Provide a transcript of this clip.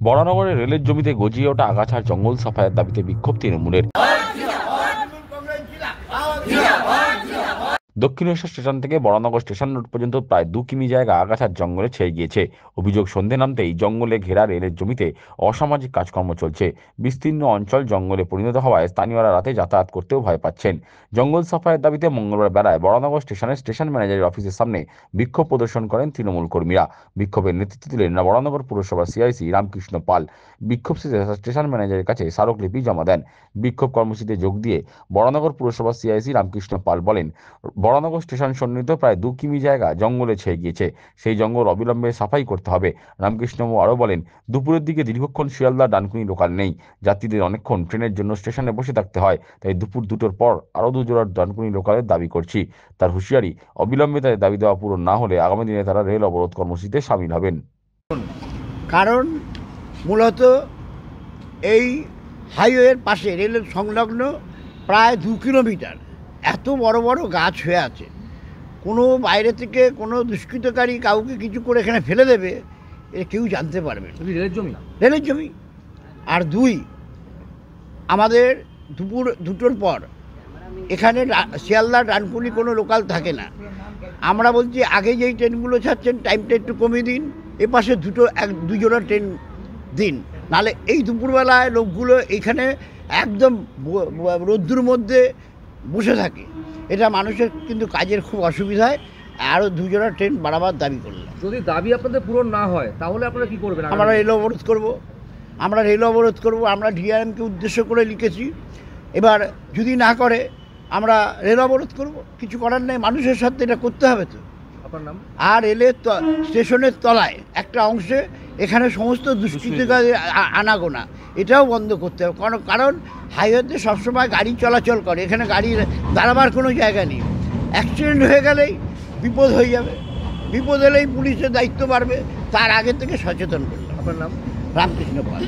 বরানগরে রেলের জমিতে গজিয়ে ওঠা আগাছার জঙ্গল সাফাইয়ের দাবিতে বিক্ষোভ তৃণমূলের। দক্ষিণেশ্বর স্টেশন থেকে বরানগর স্টেশন রোড পর্যন্ত প্রায় 2 কিমি জায়গা আগাছার জঙ্গলে ছেয়ে গিয়েছে। অভিযোগ, সন্ধে নামতেই জঙ্গলে ঘেরা রেলের জমিতে অসামাজিক কাজকর্ম চলছে। বিস্তীর্ণ অঞ্চল জঙ্গলে পরিণত হওয়ায় স্থানীয়রা রাতে যাতায়াত করতেও ভয় পাচ্ছেন। জঙ্গল সাফাইয়ের দাবিতে মঙ্গলবার বেলায় বরানগর স্টেশনের স্টেশন ম্যানেজারের অফিসের সামনে বিক্ষোভ প্রদর্শন করেন তৃণমূল কর্মীরা। বিক্ষোভের নেতৃত্ব দিলেন বরানগর পুরসভার সিআইসি রামকৃষ্ণ পাল। বিক্ষোভ শেষে স্টেশন ম্যানেজারের কাছে স্মারকলিপি জমা দেন। বিক্ষোভ কর্মসূচিতে যোগ দিয়ে বরানগর পুরসভার সিআইসি রামকৃষ্ণ পাল বলেন, বরানগর স্টেশন সন্নিহিত প্রায় 2 কিমি জায়গা জঙ্গলে ছেয়ে গিয়েছে, সেই জঙ্গল অবিলম্বে সাফাই করতে হবে। রামকৃষ্ণবাবু আরও বলেন, দুপুরের দিকে দীর্ঘক্ষণ শিয়ালদা ডানকুনি লোকাল নেই, যাত্রীদের অনেকক্ষণ ট্রেনের জন্য স্টেশনে বসে থাকতে হয়, তাই দুপুর 2টোর পর আরও 2 জোড়া ডানকুনি লোকালের দাবি করছি। তার হুঁশিয়ারি, অবিলম্বে তাদের দাবি দেওয়া পূরণ না হলে আগামী দিনে তারা রেল অবরোধ কর্মসূচিতে সামিল হবেন। কারণ মূলত এই হাইওয়ের পাশে রেলের সংলগ্ন প্রায় 2 কিলোমিটার এত বড় বড় গাছ হয়ে আছে। কোনো বাইরে থেকে কোনো দুষ্কৃতকারী কাউকে কিছু করে এখানে ফেলে দেবে, এ কেউ জানতে পারবে না। রেলের জমি। আর 2, আমাদের দুপুর 2টোর পর এখানে শিয়ালদা ডানকুনি কোনো লোকাল থাকে না। আমরা বলছি, আগে যেই ট্রেনগুলো ছাড়ছেন টাইমটা একটু কমিয়ে দিন, এপাশে 2 জোড়া ট্রেন দিন, নাহলে এই দুপুরবেলায় লোকগুলো এইখানে একদম রোদ্দুর মধ্যে বসে থাকে। এটা মানুষের কিন্তু কাজের খুব অসুবিধা হয়। আরও 2 জোড়া ট্রেন বাড়াবার দাবি করলাম। যদি দাবি আপনাদের পূরণ না হয় তাহলে আপনারা কী করবেন? আমরা রেল অবরোধ করব। আমরা ডিআরএমকে উদ্দেশ্য করে লিখেছি। এবার যদি না করে আমরা রেল অবরোধ করব। কিছু করার নেই, মানুষের সাথে এটা করতে হবে তো। আপনার নাম? আর রেলের স্টেশনের তলায় একটা অংশে এখানে সমস্ত দুষ্কৃতিকারী আনাগোনা, এটাও বন্ধ করতে হবে। কারণ হাইওয়েতে সবসময় গাড়ি চলাচল করে, এখানে গাড়ি দাঁড়াবার কোনো জায়গা নেই। অ্যাক্সিডেন্ট হয়ে গেলেই বিপদ হয়ে যাবে, বিপদ এলেই পুলিশের দায়িত্ব বাড়বে। তার আগে থেকে সচেতন করলাম। আপনার নাম? রামকৃষ্ণ পাল।